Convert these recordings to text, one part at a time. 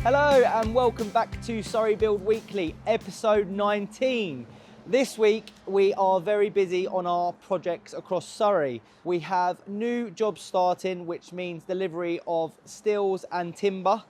Hello and welcome back to Surrey Build Weekly, episode 19. This week we are very busy on our projects across Surrey. We have new jobs starting, which means delivery of steels and timber.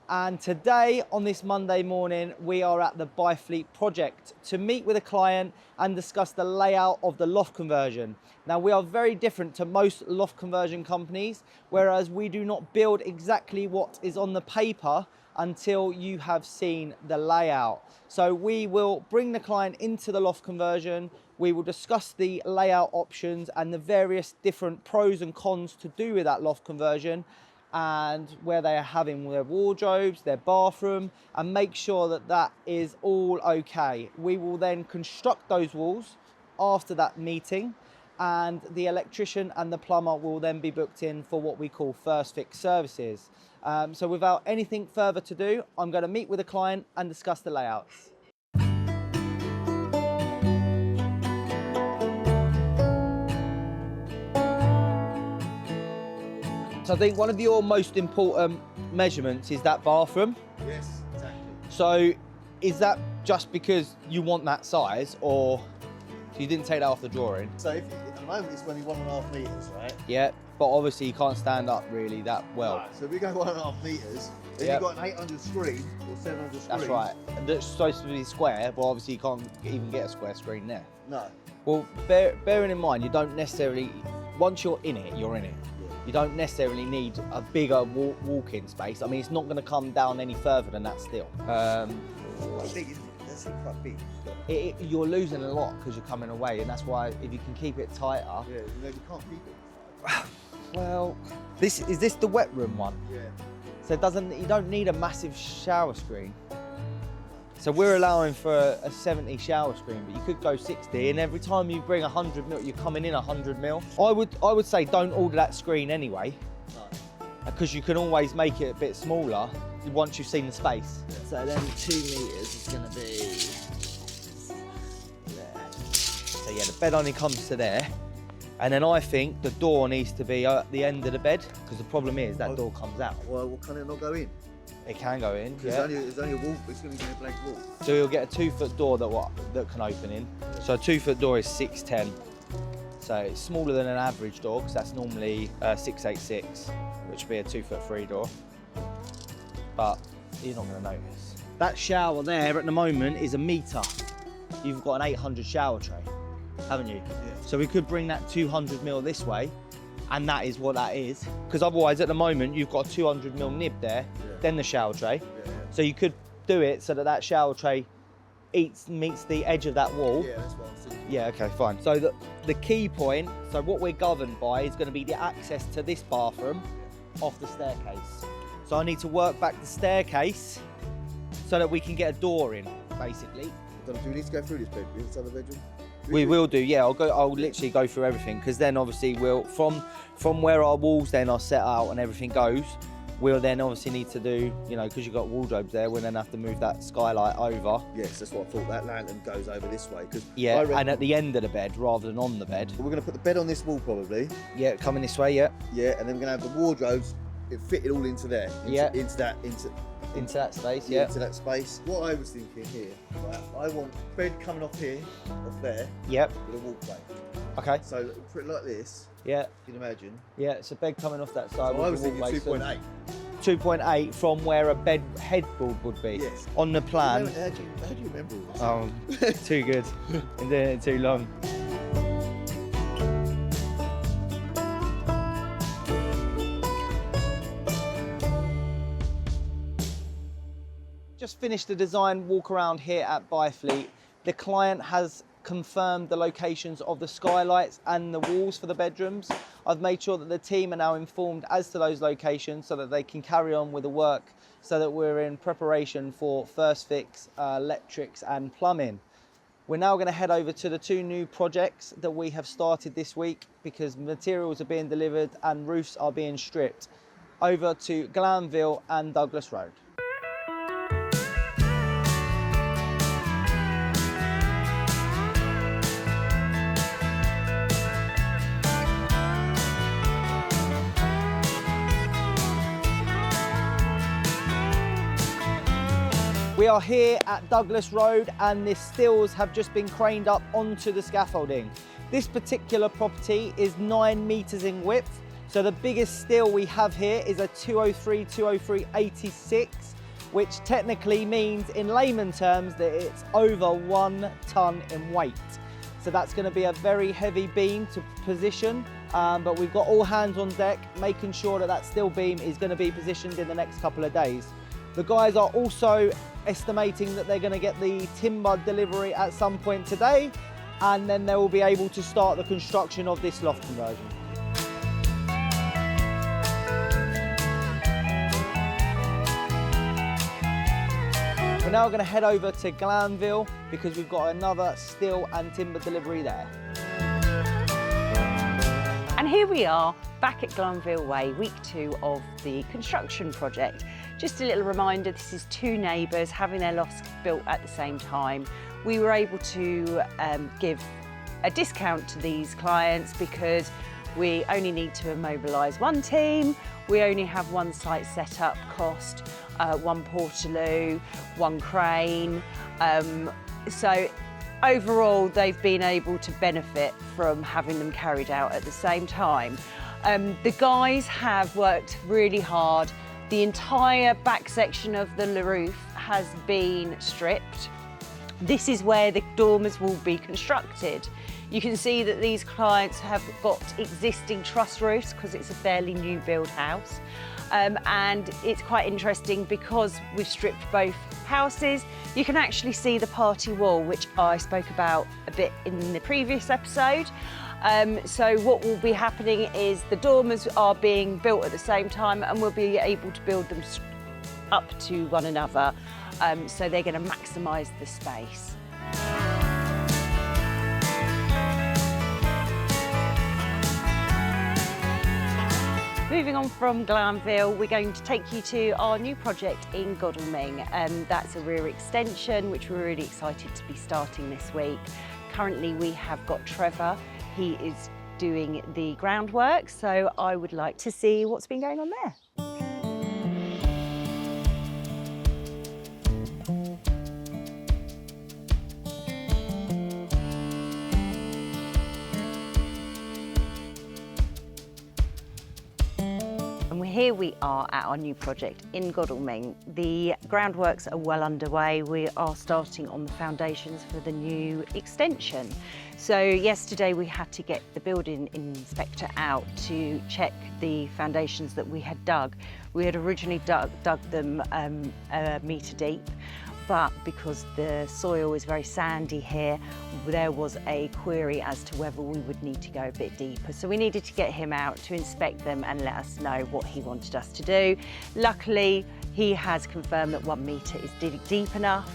And today, on this Monday morning, we are at the Byfleet project to meet with a client and discuss the layout of the loft conversion. Now, we are very different to most loft conversion companies, whereas we do not build exactly what is on the paper until you have seen the layout. So we will bring the client into the loft conversion. We will discuss the layout options and the various different pros and cons to do with that loft conversion, and where they are having their wardrobes, their bathroom, and make sure that that is all okay. We will then construct those walls after that meeting, and the electrician and the plumber will then be booked in for what we call first fix services. So without anything further to do, I'm going to meet with the client and discuss the layouts. So I think one of your most important measurements is that bathroom. Yes, exactly. So is that just because you want that size, or you didn't take that off the drawing? So at the moment it's only 1.5 metres, right? Yeah, but obviously you can't stand up really that well. Right, so we go 1.5 metres, then Yep. you've got an 800 screen or 700 screen. That's right. And that's supposed to be square, but obviously you can't even get a square screen there. No. Well, bearing in mind, you don't necessarily, once you're in it, you're in it. You don't necessarily need a bigger walk-in space. I mean, it's not going to come down any further than that still. Quite big, isn't it? That's quite big. You're losing a lot because you're coming away, and that's why if you can keep it tighter. Yeah, you can't keep it. Well, is this the wet room one? Yeah. So you don't need a massive shower screen. So we're allowing for a 70 shower screen, but you could go 60, and every time you bring 100 mil, you're coming in 100 mil. I would say don't order that screen anyway, because you can always make it a bit smaller once you've seen the space. Yeah. So then 2 meters is going to be there. So yeah, the bed only comes to there. And then I think the door needs to be at the end of the bed, because the problem is that door comes out. Well, can it not go in? It can go in, yeah. There's only a wall, it's going to be a blank wall. So you'll get a 2-foot door that can open in. So a 2-foot door is 6'10". So it's smaller than an average door, because that's normally 6'86", which would be a 2'3" door. But you're not going to notice. That shower there at the moment is a metre. You've got an 800 shower tray, haven't you? Yeah. So we could bring that 200 mil this way, and that is what that is. Because otherwise at the moment you've got a 200 mil nib there, then the shower tray. Yeah. So you could do it so that shower tray meets the edge of that wall. Yeah, that's what I'm thinking. Yeah, okay, fine. So the key point, so what we're governed by is going to be the access to this bathroom off the staircase. So I need to work back the staircase so that we can get a door in, basically. Do we need to go through this bedroom, inside the bedroom? We will do, yeah. I'll literally go through everything, because then obviously we'll from where our walls then are set out and everything goes, we'll then obviously need to do, because you've got wardrobes there, we'll then have to move that skylight over. Yes, that's what I thought. That lantern goes over this way, because and at the end of the bed rather than on the bed. We're going to put the bed on this wall probably. Yeah, coming this way, yeah. Yeah, and then we're going to have the wardrobes fitted all into there. Into that space, yeah. Into that space. What I was thinking here, right, I want bed coming off here, off there. Yep. With a walkway. Okay. So put it like this. Yeah. You can imagine. Yeah, it's a bed coming off that side. So I was thinking 2.8. 2.8 from where a bed headboard would be. Yes. On the plan. How do you remember all this? Oh, too good. Been doing it too long. Just finished the design walk around here at Byfleet. The client has confirmed the locations of the skylights and the walls for the bedrooms. I've made sure that the team are now informed as to those locations so that they can carry on with the work, so that we're in preparation for first fix, electrics and plumbing. We're now going to head over to the 2 new projects that we have started this week, because materials are being delivered and roofs are being stripped. Over to Glenville and Douglas Road. We are here at Douglas Road and the stills have just been craned up onto the scaffolding. This particular property is 9 metres in width. So the biggest still we have here is a 203/203/86, which technically means in layman terms that it's over 1 tonne in weight. So that's going to be a very heavy beam to position, but we've got all hands on deck making sure that that steel beam is going to be positioned in the next couple of days. The guys are also estimating that they're going to get the timber delivery at some point today, and then they will be able to start the construction of this loft conversion. We're now going to head over to Glenville because we've got another steel and timber delivery there. And here we are back at Glenville Way, week 2 of the construction project. Just a little reminder, this is 2 neighbours having their lofts built at the same time. We were able to give a discount to these clients because we only need to mobilise 1 team, we only have 1 site setup cost, 1 portaloo, 1 crane. So overall, they've been able to benefit from having them carried out at the same time. The guys have worked really hard. The entire back section of the roof has been stripped. This is where the dormers will be constructed. You can see that these clients have got existing truss roofs because it's a fairly new build house. And it's quite interesting because we've stripped both houses. You can actually see the party wall, which I spoke about a bit in the previous episode. So what will be happening is the dormers are being built at the same time and we'll be able to build them up to one another. So they're going to maximise the space. Moving on from Glanville, we're going to take you to our new project in Godalming. That's a rear extension, which we're really excited to be starting this week. Currently, we have got Trevor. He is doing the groundwork, so I would like to see what's been going on there. Here we are at our new project in Godalming. The groundworks are well underway. We are starting on the foundations for the new extension. So yesterday we had to get the building inspector out to check the foundations that we had dug. We had originally dug them a metre deep, but because the soil is very sandy here, there was a query as to whether we would need to go a bit deeper. So we needed to get him out to inspect them and let us know what he wanted us to do. Luckily, he has confirmed that 1 metre is deep enough,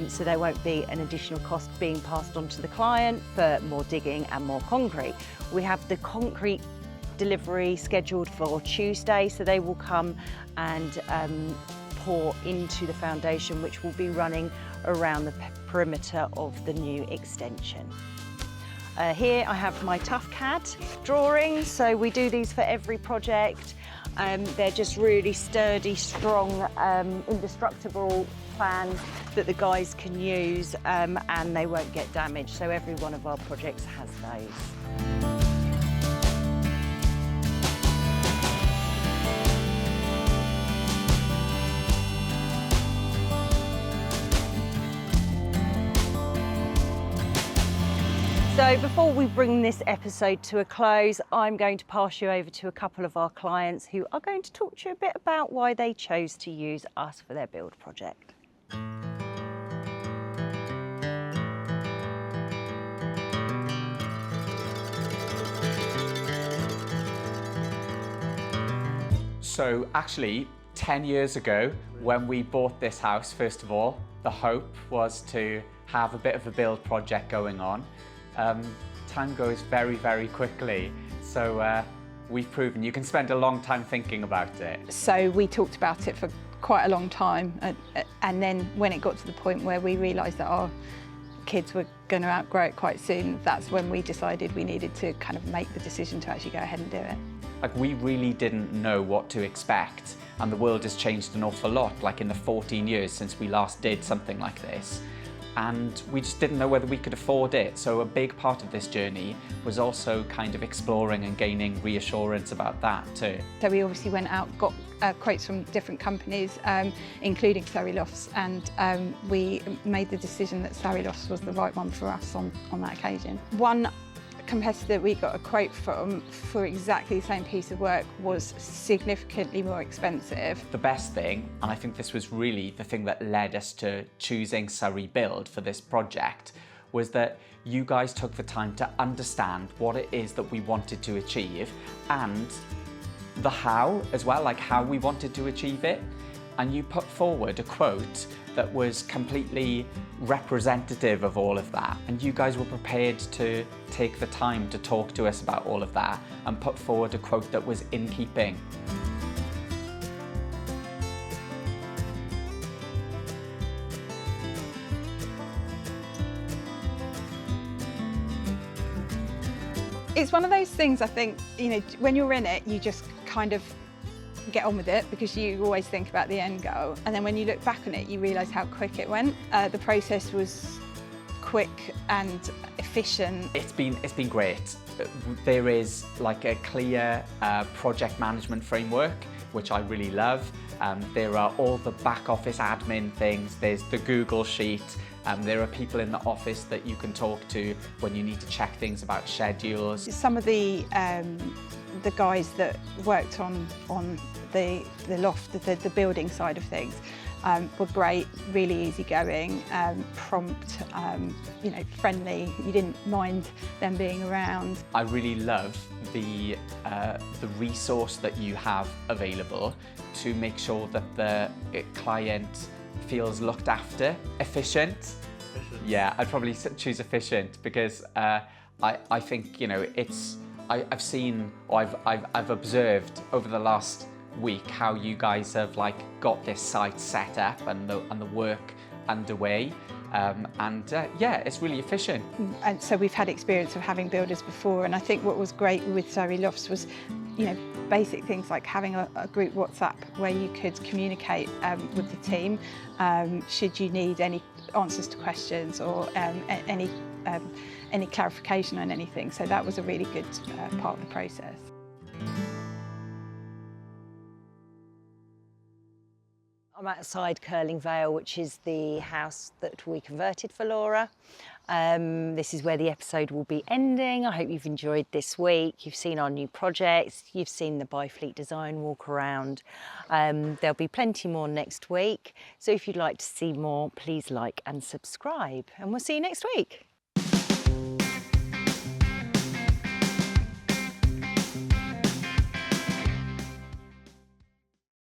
so there won't be an additional cost being passed on to the client for more digging and more concrete. We have the concrete delivery scheduled for Tuesday, so they will come and pour into the foundation, which will be running around the perimeter of the new extension. Here I have my tough CAD drawings, so we do these for every project. They're just really sturdy, strong, indestructible plans that the guys can use and they won't get damaged, so every one of our projects has those. So before we bring this episode to a close, I'm going to pass you over to a couple of our clients who are going to talk to you a bit about why they chose to use us for their build project. So actually, 10 years ago, when we bought this house, first of all, the hope was to have a bit of a build project going on. Time goes very, very quickly. So we've proven you can spend a long time thinking about it. So we talked about it for quite a long time. And then when it got to the point where we realised that our kids were going to outgrow it quite soon, that's when we decided we needed to kind of make the decision to actually go ahead and do it. Like, we really didn't know what to expect, and the world has changed an awful lot, like in the 14 years since we last did something like this. And we just didn't know whether we could afford it. So a big part of this journey was also kind of exploring and gaining reassurance about that too. So we obviously went out, got quotes from different companies, including Surrey Lofts, and we made the decision that Surrey Lofts was the right one for us on that occasion. One competitor we got a quote from for exactly the same piece of work was significantly more expensive. The best thing, and I think this was really the thing that led us to choosing Surrey Build for this project, was that you guys took the time to understand what it is that we wanted to achieve and the how as well, like how we wanted to achieve it. And you put forward a quote that was completely representative of all of that. And you guys were prepared to take the time to talk to us about all of that and put forward a quote that was in keeping. It's one of those things, I think, you know, when you're in it, you just kind of get on with it because you always think about the end goal. And then when you look back on it, you realise how quick it went. The process was quick and efficient. It's been great. There is like a clear project management framework, which I really love. There are all the back office admin things. There's the Google Sheet. There are people in the office that you can talk to when you need to check things about schedules. Some of the guys that worked on the loft, the building side of things, were great, really easygoing, prompt, you know, friendly. You didn't mind them being around. I really love the resource that you have available to make sure that the client feels looked after. Efficient. Yeah, I'd probably choose efficient because I think, you know, I've seen, or I've observed over the last week how you guys have like got this site set up and the work underway, yeah, it's really efficient. And so we've had experience of having builders before, and I think what was great with Surrey Lofts was, you know, basic things like having a group WhatsApp where you could communicate with the team should you need any answers to questions or any clarification on anything. So that was a really good part of the process. I'm outside Curling Vale, which is the house that we converted for Laura. This is where the episode will be ending. I hope you've enjoyed this week. You've seen our new projects. You've seen the Byfleet design walk around. There'll be plenty more next week. So if you'd like to see more, please like and subscribe. And we'll see you next week.